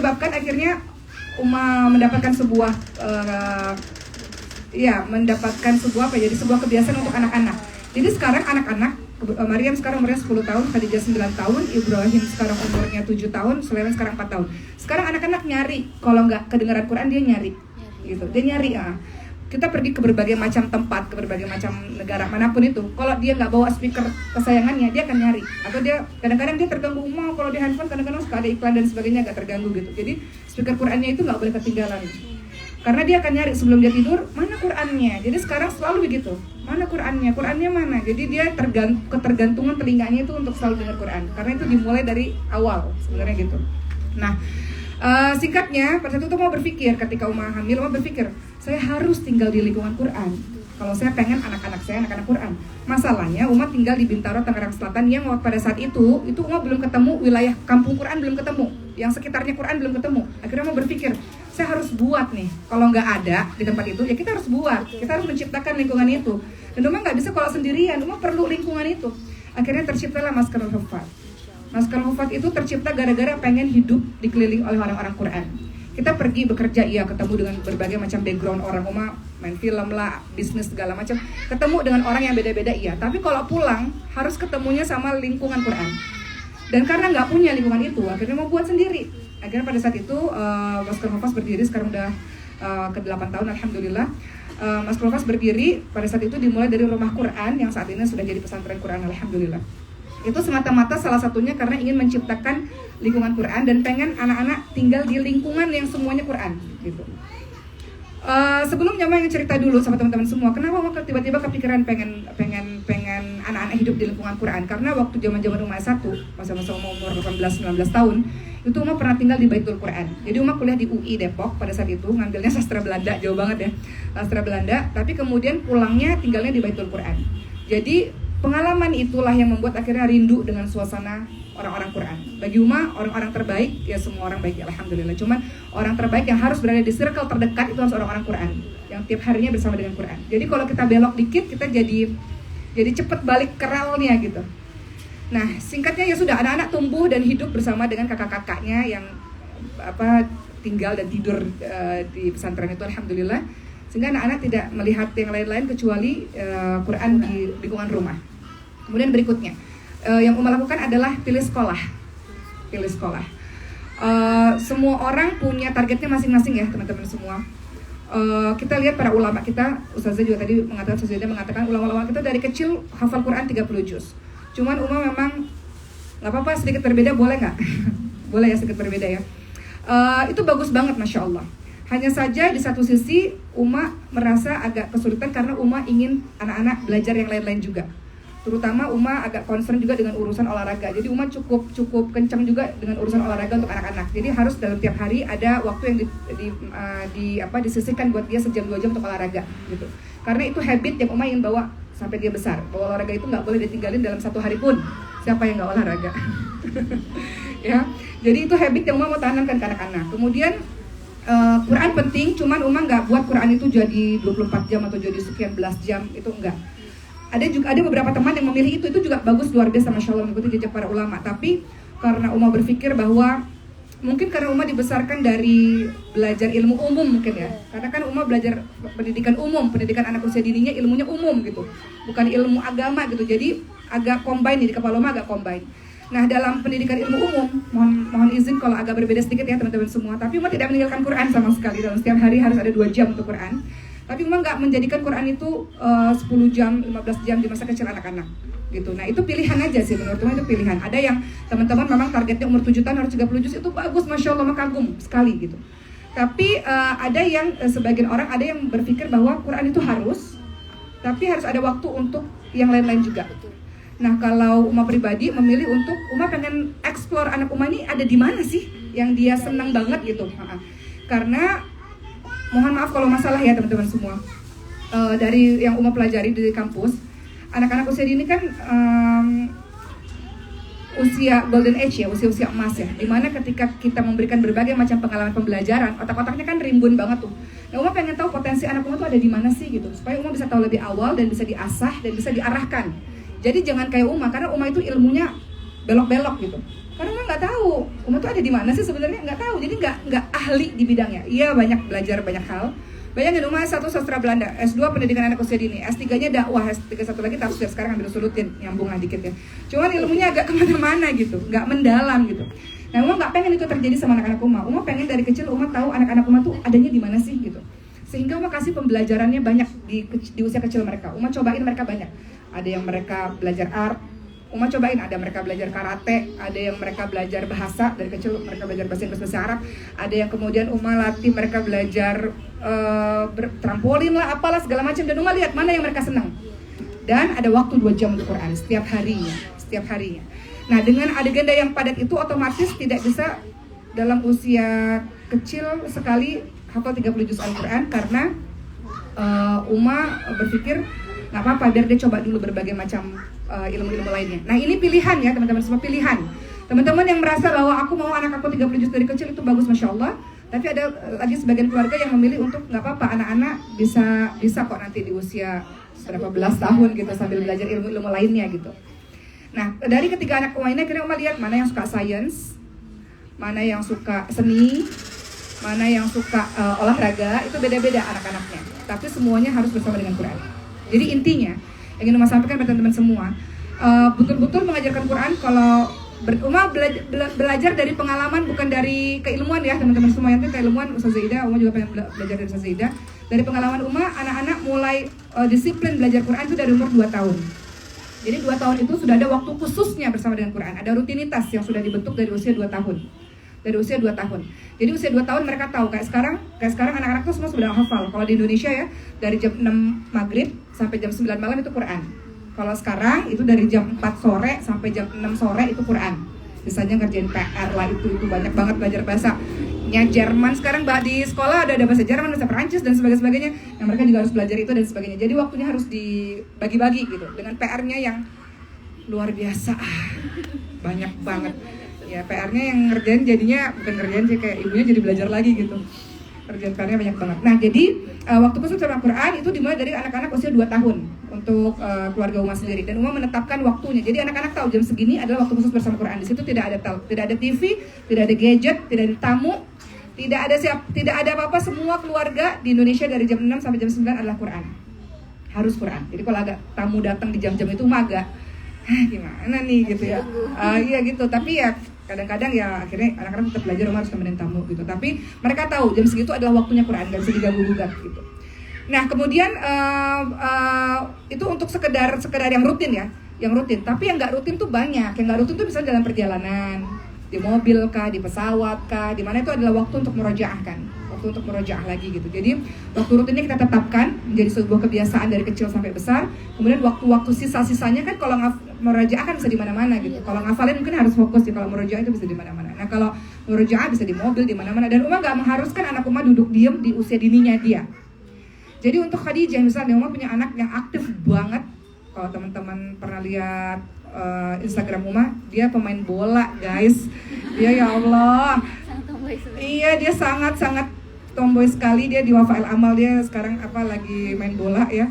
menyebabkan akhirnya Uma mendapatkan sebuah jadi sebuah kebiasaan untuk anak-anak. Jadi sekarang anak-anak, Maryam sekarang umurnya 10 tahun, Khadijah 9 tahun, Ibrahim sekarang umurnya 7 tahun, Sulaiman sekarang 4 tahun. Sekarang anak-anak nyari, kalau nggak kedengaran Quran dia nyari, gitu. Dia nyari. Kita pergi ke berbagai macam tempat, ke berbagai macam negara manapun itu. Kalau dia nggak bawa speaker kesayangannya, dia akan nyari. Atau dia kadang-kadang dia terganggu, kalau di handphone kadang-kadang suka ada iklan dan sebagainya, agak terganggu gitu. Jadi speaker Qurannya itu nggak boleh ketinggalan. Karena dia akan nyari sebelum dia tidur, mana Qurannya. Jadi sekarang selalu begitu, mana Qurannya, Qurannya mana. Jadi dia ketergantungan telinganya itu untuk selalu dengar Quran. Karena itu dimulai dari awal sebenarnya gitu. Nah, singkatnya pada saat itu Uma berpikir, ketika Uma hamil, Uma berpikir, saya harus tinggal di lingkungan Quran. Kalau saya pengen anak-anak saya anak-anak Quran. Masalahnya Uma tinggal di Bintaro, Tangerang Selatan, yang pada saat itu Uma belum ketemu wilayah kampung Quran, belum ketemu, yang sekitarnya Quran belum ketemu. Akhirnya Uma berpikir, saya harus buat nih. Kalau nggak ada di tempat itu, ya kita harus buat. Kita harus menciptakan lingkungan itu. Dan Uma nggak bisa kalau sendirian. Uma perlu lingkungan itu. Akhirnya terciptalah Maskanul Hufat. Maskanul Hufat itu tercipta gara-gara pengen hidup dikelilingi oleh orang-orang Quran. Kita pergi bekerja, ketemu dengan berbagai macam background orang. Uma main film lah, bisnis segala macam. Ketemu dengan orang yang beda-beda, tapi kalau pulang harus ketemunya sama lingkungan Quran. Dan karena nggak punya lingkungan itu, akhirnya mau buat sendiri. Akhirnya pada saat itu Maskanul Hufat berdiri, sekarang udah ke-8 tahun alhamdulillah. Maskanul Hufat berdiri pada saat itu dimulai dari rumah Quran yang saat ini sudah jadi pesantren Quran alhamdulillah. Itu semata-mata salah satunya karena ingin menciptakan lingkungan Quran dan pengen anak-anak tinggal di lingkungan yang semuanya Quran gitu. Sebelumnya Mama ingin cerita dulu sama teman-teman semua, kenapa Mama tiba-tiba kepikiran pengen anak-anak hidup di lingkungan Quran. Karena waktu zaman-zaman Uma S1, masa-masa umur 18-19 tahun, itu Uma pernah tinggal di Baitul Quran. Jadi Uma kuliah di UI Depok pada saat itu, ngambilnya sastra Belanda, jauh banget ya, sastra Belanda, tapi kemudian pulangnya tinggalnya di Baitul Quran. Jadi pengalaman itulah yang membuat akhirnya rindu dengan suasana orang-orang Quran. Bagi Uma, orang-orang terbaik, ya semua orang baik, alhamdulillah. Cuman orang terbaik yang harus berada di circle terdekat itu harus orang-orang Quran, yang tiap harinya bersama dengan Quran. Jadi kalau kita belok dikit, kita jadi cepet balik ke relnya gitu. Nah, singkatnya ya sudah, anak-anak tumbuh dan hidup bersama dengan kakak-kakaknya yang tinggal dan tidur di pesantren itu, alhamdulillah. Sehingga anak-anak tidak melihat yang lain-lain kecuali Quran di lingkungan rumah. Kemudian berikutnya, yang Uma lakukan adalah pilih sekolah. Semua orang punya targetnya masing-masing ya teman-teman semua. Kita lihat para ulama kita, Ustazah juga tadi mengatakan ulama-ulama kita dari kecil hafal Quran 30 juz. Cuman Uma memang nggak apa-apa sedikit berbeda, boleh nggak? Boleh ya sedikit berbeda ya. Itu bagus banget, Masya Allah. Hanya saja di satu sisi Uma merasa agak kesulitan karena Uma ingin anak-anak belajar yang lain-lain juga. Terutama Uma agak concern juga dengan urusan olahraga. Jadi Uma cukup kencang juga dengan urusan olahraga untuk anak-anak. Jadi harus dalam tiap hari ada waktu yang disisihkan buat dia sejam 2 jam untuk olahraga gitu. Karena itu habit yang Uma ingin bawa sampai dia besar. Bahwa olahraga itu nggak boleh ditinggalin dalam 1 hari pun. Siapa yang nggak olahraga? Ya. Jadi itu habit yang Uma mau tanamkan ke anak-anak. Kemudian Quran penting, cuman Uma nggak buat Quran itu jadi 24 jam atau jadi sekian belas jam, itu enggak. Ada beberapa teman yang memilih itu juga bagus, luar biasa, Masya Allah, mengikuti jejak para ulama. Tapi karena Uma berpikir bahwa mungkin karena Uma dibesarkan dari belajar ilmu umum mungkin ya. Karena kan Uma belajar pendidikan umum, pendidikan anak usia dininya ilmunya umum gitu, bukan ilmu agama gitu. Jadi agak combine, di kepala Uma agak combine. Nah, dalam pendidikan ilmu umum, mohon izin kalau agak berbeda sedikit ya teman-teman semua, tapi Uma tidak meninggalkan Quran sama sekali. Dalam setiap hari harus ada 2 jam untuk Quran. Tapi Uma nggak menjadikan Quran itu 10 jam, 15 jam di masa kecil anak-anak gitu. Nah, itu pilihan aja sih, menurut Uma itu pilihan. Ada yang teman-teman memang targetnya umur 7 tahun harus 30 juz, itu bagus, Masya Allah, kagum sekali gitu. Tapi ada yang sebagian orang ada yang berpikir bahwa Quran itu harus, tapi harus ada waktu untuk yang lain-lain juga. Nah, kalau Uma pribadi memilih untuk Uma pengen explore anak Uma ini ada di mana sih yang dia senang banget gitu. Karena mohon maaf kalau masalah ya teman-teman semua. Dari yang Uma pelajari di kampus, anak-anak usia dini kan usia golden age ya, usia-usia emas ya. Dimana ketika kita memberikan berbagai macam pengalaman pembelajaran, otak-otaknya kan rimbun banget tuh. Nah, Uma pengen tahu potensi anak Uma tuh ada di mana sih gitu, supaya Uma bisa tahu lebih awal dan bisa diasah dan bisa diarahkan. Jadi jangan kayak Uma, karena Uma itu ilmunya belok-belok gitu. Karena Uma nggak tahu, Uma tuh ada di mana sih sebenarnya, nggak tahu. Jadi nggak ahli di bidangnya. Iya, banyak belajar banyak hal. Bayangin, Uma S1 sastra Belanda, S2 pendidikan anak usia dini, S3-nya dakwah, S3 satu lagi tafsir, sekarang ambil sulutin, nyambung lah dikit ya. Cuman ilmunya agak kemana-mana gitu, nggak mendalam gitu. Nah, Uma nggak pengen itu terjadi sama anak-anak Uma. Uma pengen dari kecil Uma tahu anak-anak Uma tuh adanya di mana sih gitu. Sehingga Uma kasih pembelajarannya banyak di usia kecil mereka. Uma cobain mereka banyak. Ada yang mereka belajar art, Uma cobain, ada mereka belajar karate, ada yang mereka belajar bahasa, dari kecil mereka belajar bahasa Inggris, bahasa Arab, ada yang kemudian Uma latih mereka belajar trampolin lah, apalah segala macam, dan Uma lihat mana yang mereka senang. Dan ada waktu 2 jam untuk Quran setiap harinya. Nah, dengan agenda yang padat itu otomatis tidak bisa dalam usia kecil sekali hafal 30 juz Al-Quran, karena Uma berpikir nggak apa-apa biar dia coba dulu berbagai macam ilmu-ilmu lainnya. Nah, ini pilihan ya teman-teman, semua pilihan. Teman-teman yang merasa bahwa aku mau anak aku 30 juz dari kecil, itu bagus, Masya Allah. Tapi ada lagi sebagian keluarga yang memilih untuk nggak apa-apa, anak-anak bisa kok nanti di usia berapa belas tahun gitu sambil belajar ilmu-ilmu lainnya gitu. Nah, dari ketiga anak Uma ini akhirnya Uma lihat mana yang suka sains, mana yang suka seni, mana yang suka olahraga, itu beda-beda anak-anaknya. Tapi semuanya harus bersama dengan Quran. Jadi intinya ingin Uma sampaikan pada teman-teman semua, betul-betul mengajarkan Quran. Kalau Uma belajar dari pengalaman, bukan dari keilmuan ya teman-teman semua. Yang itu keilmuan Ustazah Ida, Uma juga pengen belajar dari Ustazah Ida. Dari pengalaman Uma, anak-anak mulai disiplin belajar Quran itu dari umur 2 tahun. Jadi 2 tahun itu sudah ada waktu khususnya bersama dengan Quran. Ada rutinitas yang sudah dibentuk dari usia 2 tahun. Dari usia 2 tahun. Jadi usia 2 tahun mereka tahu, kayak sekarang anak-anak tuh semua sudah hafal. Kalau di Indonesia ya, dari jam 6 maghrib sampai jam 9 malam itu Quran. Kalau sekarang itu dari jam 4 sore sampai jam 6 sore itu Quran. Misalnya ngerjain PR lah, itu banyak banget belajar bahasa. Ya Jerman sekarang di sekolah ada bahasa Jerman, bahasa Perancis dan sebagainya. Yang mereka juga harus belajar itu dan sebagainya. Jadi waktunya harus dibagi-bagi gitu, dengan PR-nya yang luar biasa. Banyak banget. Ya PR-nya yang ngerjain jadinya bukan ngerjain sih, kayak ibunya jadi belajar lagi gitu. Kerjaan PR-nya banyak banget. Nah, jadi waktu khusus bersama Quran itu dimulai dari anak-anak usia 2 tahun untuk keluarga Uma sendiri, dan Uma menetapkan waktunya. Jadi anak-anak tahu jam segini adalah waktu khusus bersama Quran. Di situ tidak ada TV, tidak ada gadget, tidak ada tamu, tidak ada apa-apa. Semua keluarga di Indonesia dari jam 6 sampai jam 9 adalah Quran. Harus Quran. Jadi kalau agak tamu datang di jam-jam itu Uma agak gimana nih gitu ya. Iya gitu, tapi ya kadang-kadang ya akhirnya anak-anak tetap belajar, Uma harus temenin tamu gitu. Tapi mereka tahu jam segitu adalah waktunya Quran, gak bisa diganggu-gugat gitu. Nah, kemudian itu untuk sekedar yang rutin ya, yang rutin. Tapi yang nggak rutin tuh banyak. Yang nggak rutin tuh misalnya dalam perjalanan, di mobil kah, di pesawat kah, di mana itu adalah waktu untuk murojaah kan, waktu untuk murojaah lagi gitu. Jadi waktu rutinnya kita tetapkan menjadi sebuah kebiasaan dari kecil sampai besar. Kemudian waktu-waktu sisa-sisanya kan kalau murojaah kan bisa di mana-mana gitu. Kalau ngafalin mungkin harus fokus ya, kalau murojaah itu bisa di mana-mana. Nah, kalau murojaah bisa di mobil, di mana-mana. Dan Uma nggak mengharuskan anak Uma duduk diem di usia dininya dia. Jadi untuk Khadijah misalnya, Uma punya anak yang aktif banget. Kalau teman-teman pernah lihat Instagram Uma, dia pemain bola guys. Dia ya Allah, iya dia sangat-sangat tomboy sekali. Dia di Wafa El Amal, dia sekarang lagi main bola ya.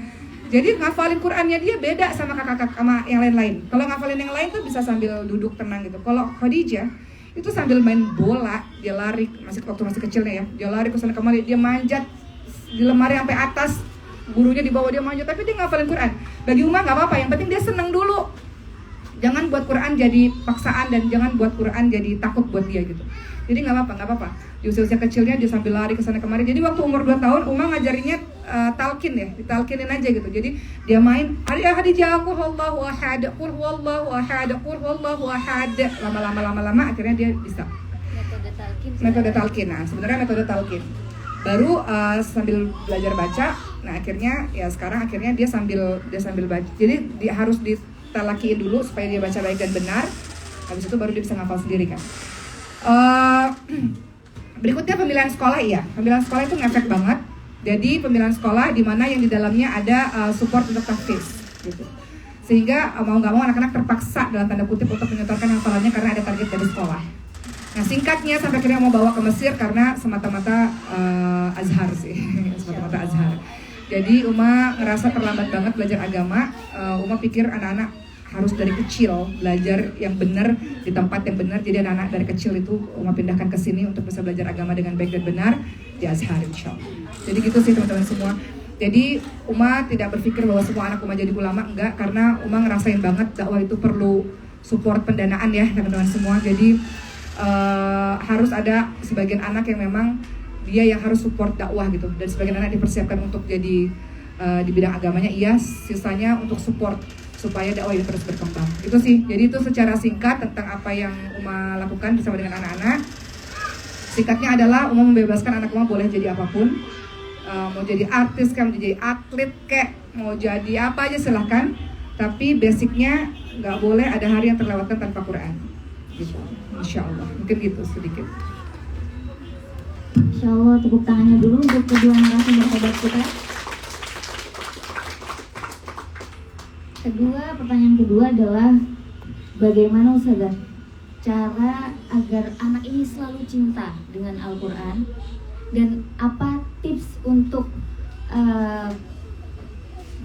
Jadi ngafalin Qurannya dia beda sama kakak-kakak sama yang lain-lain. Kalau ngafalin yang lain tuh bisa sambil duduk tenang gitu. Kalau Khadijah itu sambil main bola, dia lari waktu masih kecilnya ya. Dia lari ke sana kemari, dia manjat di lemari sampai atas, gurunya di bawah dia manjat, tapi dia ngafalin Quran. Bagi Uma nggak apa-apa, yang penting dia seneng dulu. Jangan buat Quran jadi paksaan dan jangan buat Quran jadi takut buat dia gitu. Jadi nggak apa-apa. Di usia-usia kecilnya dia sambil lari ke sana kemari. Jadi waktu umur 2 tahun Uma ngajarinnya talqin ya, ditalkinin aja gitu. Jadi dia main, Khadijah qul huwallahu ahad, qul huwallahu ahad, qul huwallahu ahad. Lama-lama akhirnya dia bisa. Metode talqin. Nah, sebenarnya metode talqin. Baru sambil belajar baca. Nah, sekarang dia sambil baca. Jadi dia harus ditalakiin dulu supaya dia baca baik dan benar. Habis itu baru dia bisa ngafal sendiri kan. Berikutnya pemilihan sekolah. Iya, pemilihan sekolah itu ngefek banget. Jadi pemilihan sekolah di mana yang di dalamnya ada support untuk tahfiz gitu. Sehingga mau nggak mau anak-anak terpaksa dalam tanda kutip untuk menyetorkan hafalannya karena ada target dari sekolah. Nah, singkatnya sampai akhirnya mau bawa ke Mesir karena semata-mata Azhar sih. Semata-mata Azhar. Jadi Uma ngerasa terlambat banget belajar agama. Uma pikir anak-anak harus dari kecil belajar yang benar di tempat yang benar. Jadi anak-anak dari kecil itu Uma pindahkan ke sini untuk bisa belajar agama dengan baik dan benar di Azhar insyaallah. Jadi gitu sih teman-teman semua. Jadi Uma tidak berpikir bahwa semua anak Uma jadi ulama, enggak, karena Uma ngerasain banget dakwah itu perlu support pendanaan ya teman-teman semua. Jadi harus ada sebagian anak yang memang dia yang harus support dakwah gitu, dan sebagian anak dipersiapkan untuk jadi di bidang agamanya, sisanya untuk support supaya dakwah itu terus berkembang. Itu sih. Jadi itu secara singkat tentang apa yang Uma lakukan bersama dengan anak-anak. Singkatnya adalah Uma membebaskan anak Uma boleh jadi apapun, mau jadi artis kayak, mau jadi atlet kayak, mau jadi apa aja silahkan. Tapi basicnya nggak boleh ada hari yang terlewatkan tanpa Quran. Gitu. Insya Allah. Mungkin gitu sedikit. Insya Allah, tepuk tangannya dulu untuk kedua narasumber hebat kita. Pertanyaan kedua adalah bagaimana Ustazah cara agar anak ini selalu cinta dengan Al-Quran, dan apa tips untuk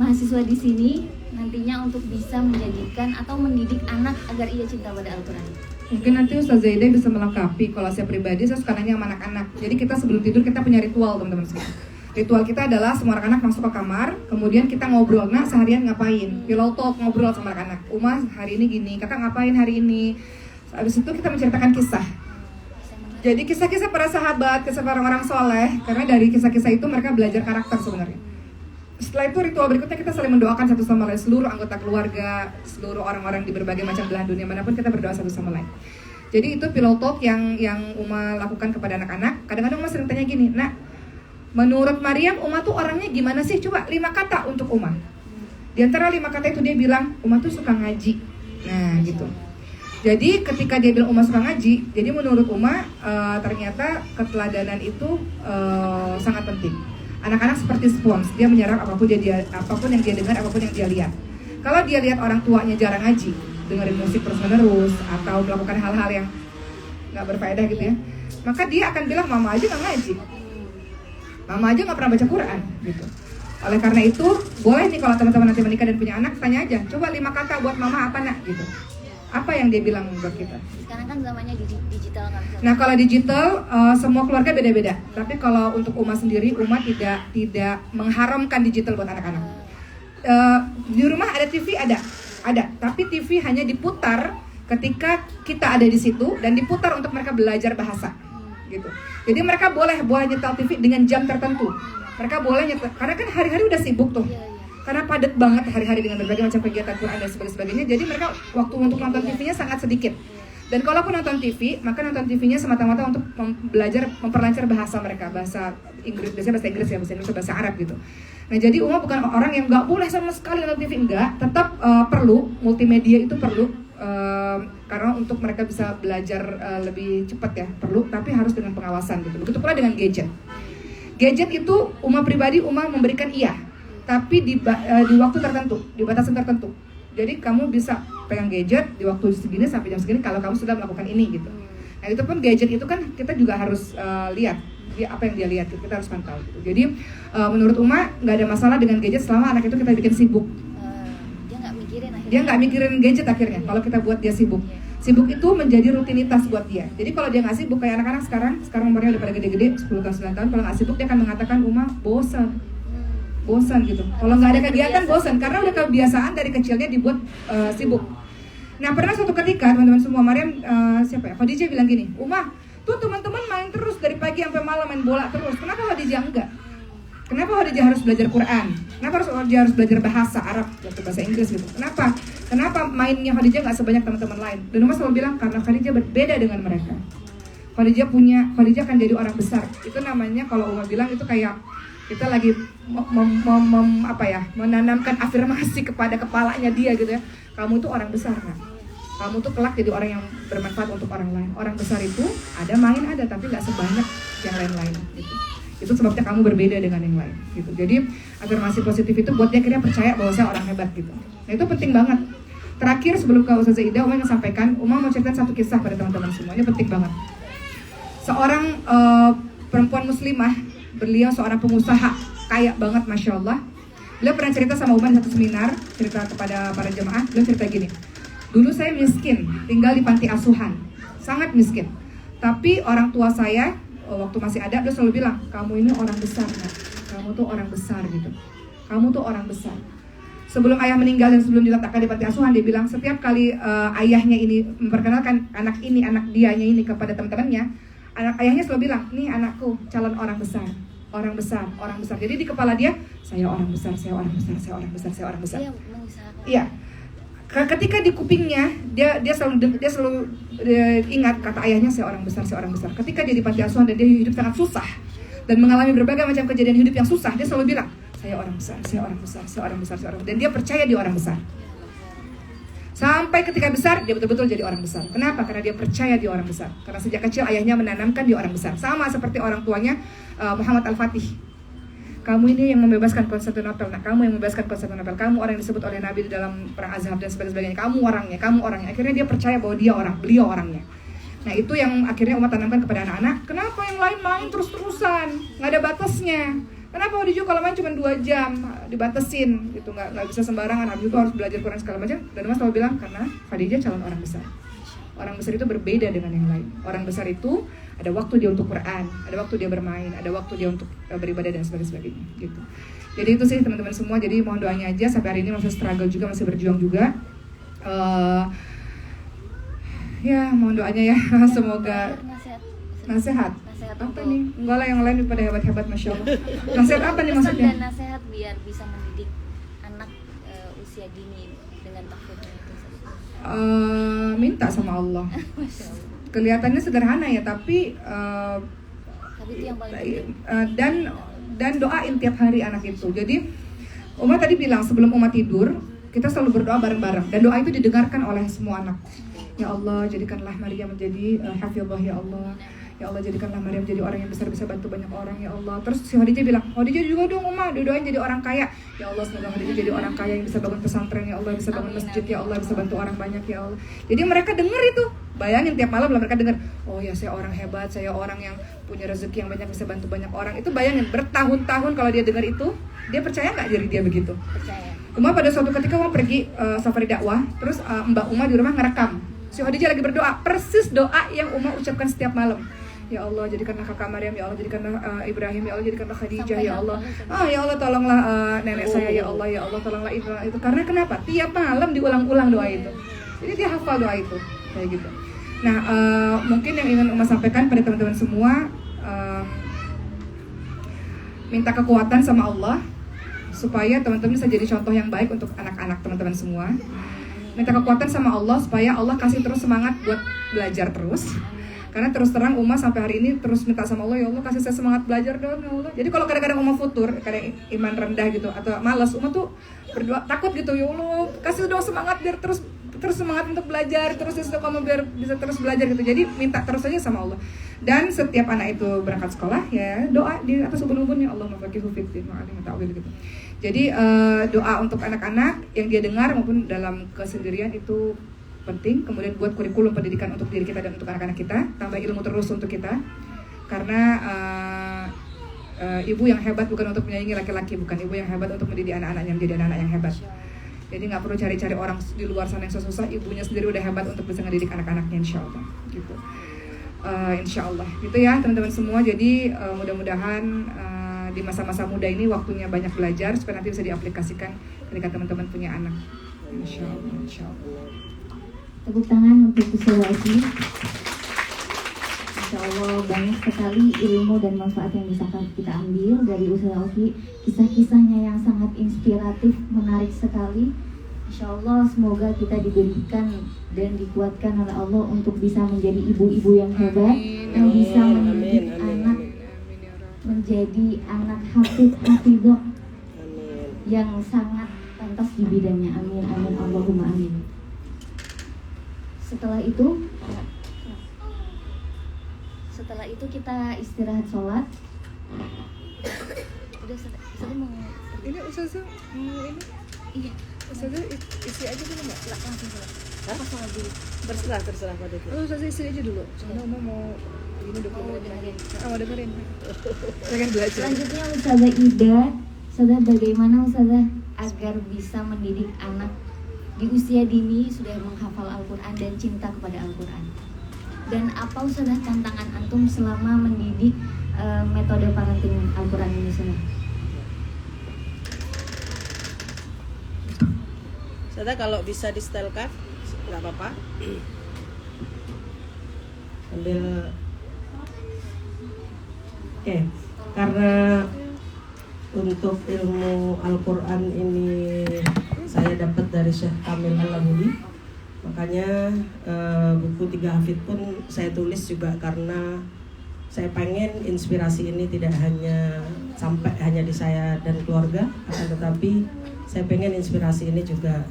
mahasiswa di sini nantinya untuk bisa menjadikan atau mendidik anak agar ia cinta pada Al-Quran? Mungkin nanti Ustazah Zaida bisa melengkapi. Kalau saya pribadi, saya suka nanya sama anak-anak. Jadi kita sebelum tidur kita punya ritual teman-teman semua. Ritual kita adalah semua anak-anak masuk ke kamar, kemudian kita ngobrol, nak seharian ngapain? Pillow talk, ngobrol sama anak-anak. Uma hari ini gini, kakak ngapain hari ini? Habis itu kita menceritakan kisah. Jadi kisah-kisah para sahabat, kisah para orang soleh, karena dari kisah-kisah itu mereka belajar karakter sebenarnya. Setelah itu ritual berikutnya kita saling mendoakan satu sama lain, seluruh anggota keluarga, seluruh orang-orang di berbagai macam belahan dunia manapun kita berdoa satu sama lain. Jadi itu pillow talk yang Uma lakukan kepada anak-anak. Kadang-kadang Uma sering tanya gini, nak, menurut Maryam, Uma tuh orangnya gimana sih? Coba 5 kata untuk Uma. Di antara 5 kata itu dia bilang, Uma tuh suka ngaji. Nah gitu. Jadi ketika dia bilang Uma suka ngaji, jadi menurut Uma ternyata keteladanan itu sangat penting. Anak-anak seperti spons, dia menyerap apapun yang dia dengar, apapun yang dia lihat. Kalau dia lihat orang tuanya jarang ngaji, dengerin musik terus-menerus, atau melakukan hal-hal yang gak berfaedah gitu ya, maka dia akan bilang, mama aja gak ngaji, mama aja gak pernah baca Quran gitu. Oleh karena itu, boleh nih kalau teman-teman nanti menikah dan punya anak, tanya aja, coba 5 kata buat mama apa nak gitu. Apa yang dia bilang buat kita? Sekarang kan zamannya digital kan. Nah kalau digital, semua keluarga beda-beda. Tapi kalau untuk Uma sendiri, Uma tidak mengharamkan digital buat anak-anak. Di rumah ada TV, ada. Tapi TV hanya diputar ketika kita ada di situ, dan diputar untuk mereka belajar bahasa gitu. Jadi mereka boleh nyetel TV dengan jam tertentu. Mereka boleh nyetel, karena kan hari-hari udah sibuk tuh. Karena padat banget hari-hari dengan berbagai macam kegiatan Quran dan sebagainya. Jadi mereka waktu untuk nonton TV-nya sangat sedikit. Dan kalaupun nonton TV, maka nonton TV-nya semata-mata untuk belajar, memperlancar bahasa mereka, bahasa Inggris, biasanya bahasa Inggris ya, bahasa Arab gitu. Nah jadi Uma bukan orang yang nggak boleh sama sekali nonton TV, enggak. Tetap perlu, multimedia itu perlu, karena untuk mereka bisa belajar lebih cepat ya, perlu, tapi harus dengan pengawasan gitu. Begitu pula dengan gadget. Gadget itu Uma pribadi, Uma memberikan tapi di waktu tertentu, di batasan tertentu. Jadi kamu bisa pegang gadget di waktu segini sampai jam segini kalau kamu sudah melakukan ini gitu. Nah itu pun gadget itu kan kita juga harus lihat dia apa yang dia lihat, kita harus pantau gitu. Jadi menurut Uma nggak ada masalah dengan gadget selama anak itu kita bikin sibuk. Dia nggak mikirin gadget akhirnya kalau kita buat dia sibuk. Sibuk itu menjadi rutinitas buat dia. Jadi kalau dia nggak sibuk kayak anak-anak sekarang umurnya udah pada gede-gede 10 tahun 9 tahun, kalau nggak sibuk dia akan mengatakan Uma bosan gitu. Kalau nggak ada kegiatan bosan, karena udah kebiasaan dari kecilnya dibuat sibuk. Nah pernah suatu ketika teman-teman semua, Maryam Khadijah bilang gini, Uma tuh teman-teman main terus dari pagi sampai malam, main bola terus. Kenapa Khadijah enggak? Kenapa Khadijah harus belajar Quran? Kenapa Khadijah harus belajar bahasa Arab atau bahasa Inggris gitu? Kenapa mainnya Khadijah nggak sebanyak teman-teman lain? Dan Uma selalu bilang karena Khadijah berbeda dengan mereka. Khadijah akan jadi orang besar. Itu namanya kalau Uma bilang itu kayak kita lagi menanamkan afirmasi kepada kepalanya dia gitu ya. Kamu tuh orang besar kan. Kamu tuh kelak jadi orang yang bermanfaat untuk orang lain. Orang besar itu ada tapi nggak sebanyak yang lain-lain gitu. Itu sebabnya kamu berbeda dengan yang lain gitu. Jadi afirmasi positif itu buat dia akhirnya percaya bahwa saya orang hebat gitu. Nah itu penting banget. Terakhir sebelum ke Ustazah Ida, Uma ingin sampaikan, Uma mau cerita satu kisah pada teman-teman semua. Ini penting banget. Seorang perempuan muslimah, beliau seorang pengusaha kaya banget, masya Allah. Beliau pernah cerita sama Uma di satu seminar, cerita kepada para jemaah. Beliau cerita gini, dulu saya miskin, tinggal di panti asuhan, sangat miskin. Tapi orang tua saya waktu masih ada, dia selalu bilang, kamu ini orang besar, nak. Kamu tuh orang besar gitu. Kamu tuh orang besar. Sebelum ayah meninggal dan sebelum diletakkan di panti asuhan, dia bilang setiap kali ayahnya ini memperkenalkan anak dianya ini kepada teman-temannya, ayahnya selalu bilang, nih anakku calon orang besar, orang besar, orang besar. Jadi di kepala dia, saya orang besar, saya orang besar, saya orang besar, saya orang besar. Iya. Ketika di kupingnya dia selalu ingat kata ayahnya, saya orang besar, saya orang besar. Ketika dia di panti asuhan dan dia hidup sangat susah dan mengalami berbagai macam kejadian hidup yang susah, dia selalu bilang, saya orang besar, saya orang besar, saya orang besar, saya orang besar. Dan dia percaya dia orang besar. Sampai ketika besar, dia betul-betul jadi orang besar. Kenapa? Karena dia percaya dia orang besar. Karena sejak kecil ayahnya menanamkan dia orang besar. Sama seperti orang tuanya Muhammad Al-Fatih. Kamu ini yang membebaskan Konstantinopel. Nah, kamu yang membebaskan Konstantinopel. Kamu orang yang disebut oleh Nabi di dalam perang Azhab dan sebagainya. Kamu orangnya, kamu orangnya. Akhirnya dia percaya bahwa beliau orangnya. Nah, itu yang akhirnya umat tanamkan kepada anak-anak. Kenapa yang lain main terus-terusan? Nggak ada batasnya. Kenapa Khadijah kalau main cuma 2 jam dibatasin gitu, nggak bisa sembarangan, habis itu harus belajar Quran segala macam. Dan Mas selalu bilang karena Khadijah calon orang besar. Orang besar itu berbeda dengan yang lain. Orang besar itu ada waktu dia untuk Quran, ada waktu dia bermain, ada waktu dia untuk beribadah dan sebagainya gitu. Jadi itu sih teman-teman semua. Jadi mohon doanya aja, sampai hari ini masih struggle juga, masih berjuang juga. Ya mohon doanya ya, semoga nasihat. Apa nih? Enggak lah, yang lain pada hebat-hebat, Masya Allah. Nasihat apa nih maksudnya? Dan nasihat biar bisa mendidik anak usia dini dengan takdirnya itu. Minta sama Allah. Kelihatannya sederhana ya, tapi itu yang paling penting. Dan doain tiap hari anak itu. Jadi Uma tadi bilang sebelum Uma tidur, kita selalu berdoa bareng-bareng. Dan doa itu didengarkan oleh semua anak. Ya Allah, jadikanlah Maria menjadi hafizah ya Allah. Ya Allah, jadikanlah Maryam jadi orang yang besar, bisa bantu banyak orang ya Allah. Terus si Khadijah bilang, Khadijah juga dong Uma, doain jadi orang kaya. Ya Allah, semoga Khadijah jadi orang kaya yang bisa bangun pesantren ya Allah, bisa bangun masjid ya Allah, bisa bantu orang banyak ya Allah. Jadi mereka dengar itu. Bayangin tiap malam mereka dengar, oh ya saya orang hebat, saya orang yang punya rezeki yang banyak, bisa bantu banyak orang. Itu bayangin bertahun-tahun kalau dia dengar itu, dia percaya nggak diri dia begitu? Percaya. Uma pada suatu ketika Uma pergi safari dakwah, terus Mbak Uma di rumah ngerekam. Si Khadijah lagi berdoa, persis doa yang Uma ucapkan setiap malam. Ya Allah, jadikanlah kakak Maryam, ya Allah jadikanlah Ibrahim, ya Allah jadikanlah Khadijah, ya Allah. Ya Allah tolonglah nenek saya, ya Allah tolonglah itu. Karena kenapa? Tiap malam diulang-ulang doa itu. Jadi dia hafal doa itu, kayak gitu. Nah, mungkin yang ingin Uma sampaikan pada teman-teman semua, minta kekuatan sama Allah supaya teman-teman bisa jadi contoh yang baik untuk anak-anak teman-teman semua. Minta kekuatan sama Allah supaya Allah kasih terus semangat buat belajar terus. Karena terus terang Uma sampai hari ini terus minta sama Allah, ya Allah kasih saya semangat belajar dong ya Allah. Jadi kalau kadang-kadang Uma futur, kadang iman rendah gitu atau malas, Uma tuh berdoa takut gitu, ya Allah kasih dong semangat biar terus semangat untuk belajar, terus kamu biar bisa terus belajar gitu. Jadi minta terus aja sama Allah. Dan setiap anak itu berangkat sekolah ya doa di atas ubun-ubunnya, Allah mafaqihu fiddin wa alim ta'wil gitu. Jadi doa untuk anak-anak yang dia dengar maupun dalam kesendirian itu penting. Kemudian buat kurikulum pendidikan untuk diri kita dan untuk anak-anak kita, tambah ilmu terus untuk kita. Karena ibu yang hebat bukan untuk menyaingi laki-laki, bukan, ibu yang hebat untuk mendidik anak-anaknya menjadi anak-anak yang hebat. Jadi nggak perlu cari-cari orang di luar sana yang susah, ibunya sendiri udah hebat untuk bisa mendidik anak-anaknya, insya Allah gitu. Insya Allah gitu ya teman-teman semua. Jadi mudah-mudahan di masa-masa muda ini waktunya banyak belajar supaya nanti bisa diaplikasikan ketika teman-teman punya anak, insya Allah, insya Allah. Tepuk tangan untuk Ustazah Oki. Insya Allah banyak sekali ilmu dan manfaat yang bisa kita ambil dari Ustazah Oki. Kisah-kisahnya yang sangat inspiratif, menarik sekali. Insya Allah semoga kita diberikan dan dikuatkan oleh Allah untuk bisa menjadi ibu-ibu yang hebat, yang bisa mendidik anak menjadi anak hafidhah yang sangat pantas di bidangnya. Amin, amin, Allahumma amin. Setelah itu kita istirahat sholat. Udah Ustazah mau ini Ustazah mau ini? Iya. Ustazah isi aja dulu nggak? Langsung sholat. Apa sholat dulu? Terserah pada itu. Ustazah isi aja dulu. Soalnya mau ini dengerin. dengerin. Dengerin. Pengen belajar. Selanjutnya Ustazah Ida Ustazah, bagaimana Ustazah agar bisa mendidik anak di usia dini sudah menghafal Al-Quran dan cinta kepada Al-Quran? Dan apa Ustazah tantangan antum selama mendidik metode parenting Al-Quran ini Ustazah? Ustazah kalau bisa di-setelkan nggak apa-apa. Ambil. Oke, karena untuk ilmu Al-Quran ini saya dapat dari Syekh Kamil Al-Lamudi, makanya buku 3 Hafidh pun saya tulis juga karena saya pengen inspirasi ini tidak hanya sampai hanya di saya dan keluarga, akan tetapi saya pengen inspirasi ini juga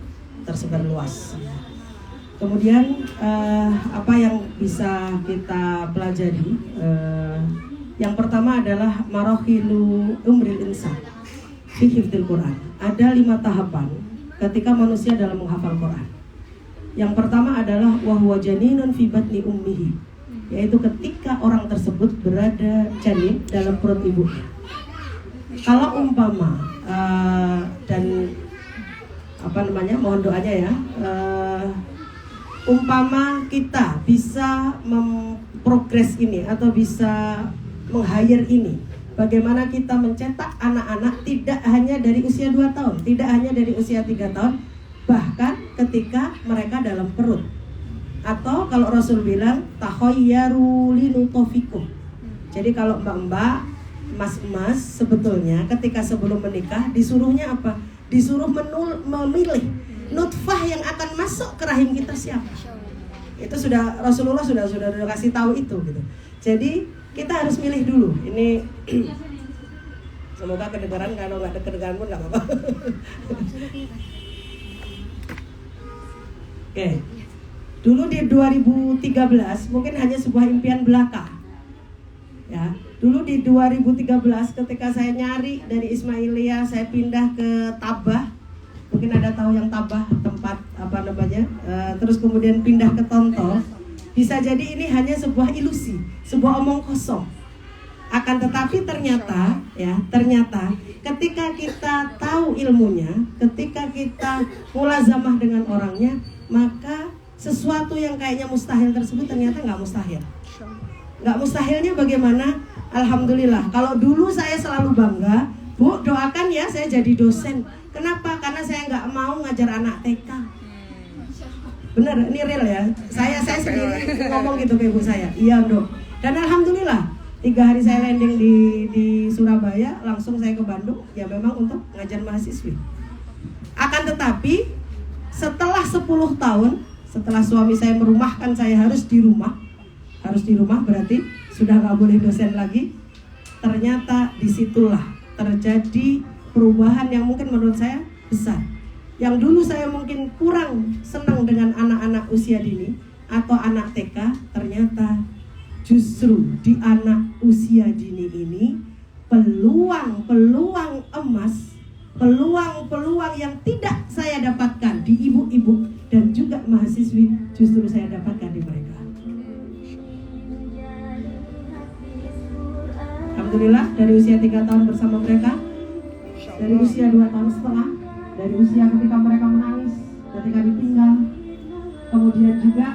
tersebar luas. Kemudian apa yang bisa kita pelajari? Yang pertama adalah marohilu umril insan fi hifdzil Quran. Ada 5 tahapan ketika manusia dalam menghafal Quran. Yang pertama adalah wahwa janinun fi batni ummihi, yaitu ketika orang tersebut berada janin dalam perut ibunya. Kalau umpama dan mohon doanya ya, umpama kita bisa memprogres ini atau bisa meng-hire ini, bagaimana kita mencetak anak-anak tidak hanya dari usia 2 tahun, tidak hanya dari usia 3 tahun, bahkan ketika mereka dalam perut. Atau kalau Rasul bilang takhayyaru linutofikum. Jadi kalau mbak-mbak, mas-mas sebetulnya ketika sebelum menikah disuruhnya apa? Disuruh memilih nutfah yang akan masuk ke rahim kita siapa. Itu sudah Rasulullah sudah kasih tahu itu gitu. Jadi kita harus milih dulu. Ini semoga kedengaran, kalau nggak kedengaran pun nggak apa-apa. Oke. Dulu di 2013 mungkin hanya sebuah impian belaka. Ya, dulu di 2013 ketika saya nyari dari Ismailiyah, saya pindah ke Tabah. Mungkin ada tahu yang Tabah, tempat terus kemudian pindah ke Tonto. Bisa jadi ini hanya sebuah ilusi, sebuah omong kosong. Akan tetapi ternyata ketika kita tahu ilmunya, ketika kita mulazamah dengan orangnya, maka sesuatu yang kayaknya mustahil tersebut ternyata nggak mustahil. Nggak mustahilnya bagaimana? Alhamdulillah. Kalau dulu saya selalu bangga, Bu, doakan ya saya jadi dosen. Kenapa? Karena saya nggak mau ngajar anak TK. Bener, ini real ya. Saya sendiri ngomong gitu ke ibu saya. Iya dok. Dan alhamdulillah 3 hari saya landing di Surabaya, langsung saya ke Bandung. Ya memang untuk ngajar mahasiswi. Akan tetapi setelah 10 tahun, setelah suami saya merumahkan saya harus di rumah berarti sudah nggak boleh dosen lagi. Ternyata disitulah terjadi perubahan yang mungkin menurut saya besar. Yang dulu saya mungkin kurang senang dengan anak-anak usia dini atau anak TK, ternyata justru di anak usia dini ini peluang emas, peluang yang tidak saya dapatkan di ibu-ibu dan juga mahasiswi justru saya dapatkan di mereka. Alhamdulillah dari usia 3 tahun bersama mereka, dari usia 2 tahun setengah, dari usia ketika mereka menangis, ketika ditinggal, kemudian juga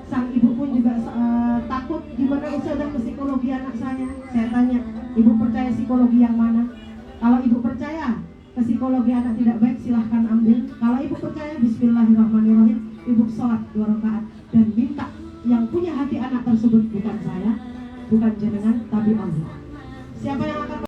sang ibu pun juga takut gimana usia dan psikologi anak saya. Saya tanya, ibu percaya psikologi yang mana? Kalau ibu percaya psikologi anak tidak baik, silahkan ambil. Kalau ibu percaya, bismillahirrahmanirrahim, ibu sholat 2 rakaat dan minta yang punya hati anak tersebut bukan saya, bukan jenengan, tapi Allah. Siapa yang